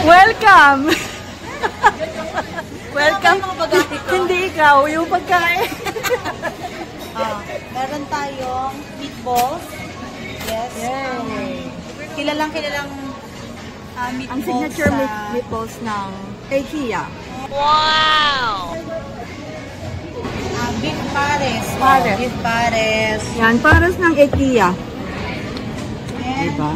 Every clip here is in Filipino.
Welcome! Welcome! Hindi ikaw, yung pagkain. Meron tayong meatballs. Yes. Yay! Kilalang meatballs. Ang signature meatballs ng IKEA. Wow! Beef pares. Pares. Beef pares. Yan, pares ng IKEA. And Diba?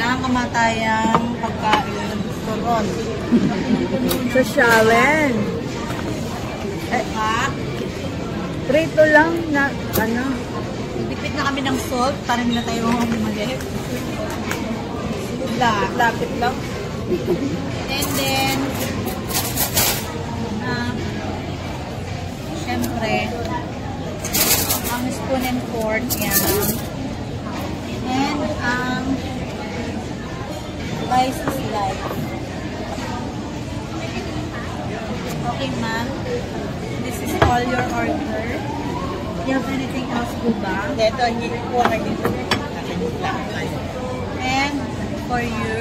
walang kamatayang pagkain. Turon. Sa Sharon. Prito lang na, ano? Dipit na kami ng salt para hindi na tayo mali. Lapit lang. And then, syempre, ang spoon and fork yan. And ang rice is light. Okay, ma'am. This is all your order. You have anything else po ba? Ito, hindi po dito. And for you,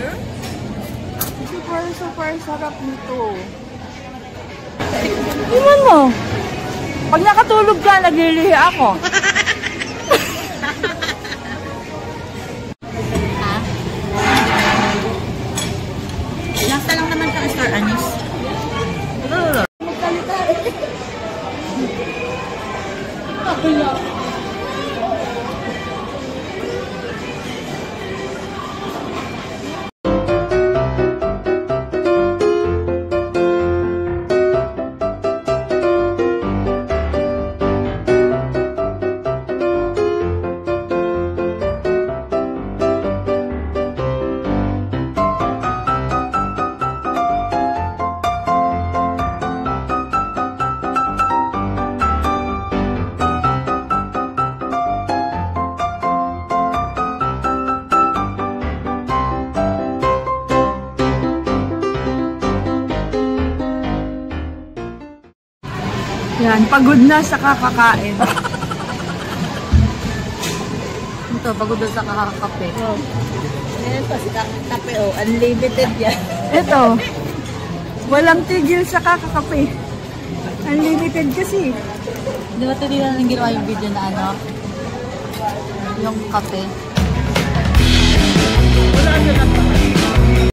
Super sarap nito. Iwan mo. Pag nakatulog ka, naglilihi ako. lasa lang naman sa star anise. Yan, pagod na sa kakakain. Ito, pagod sa kakakape. Ayan pa, si kape o. Unlimited yan. Ito, walang tigil sa kakakape. Unlimited kasi. Di ba ito din ginawa yung video na ano? Yung kape. Wala na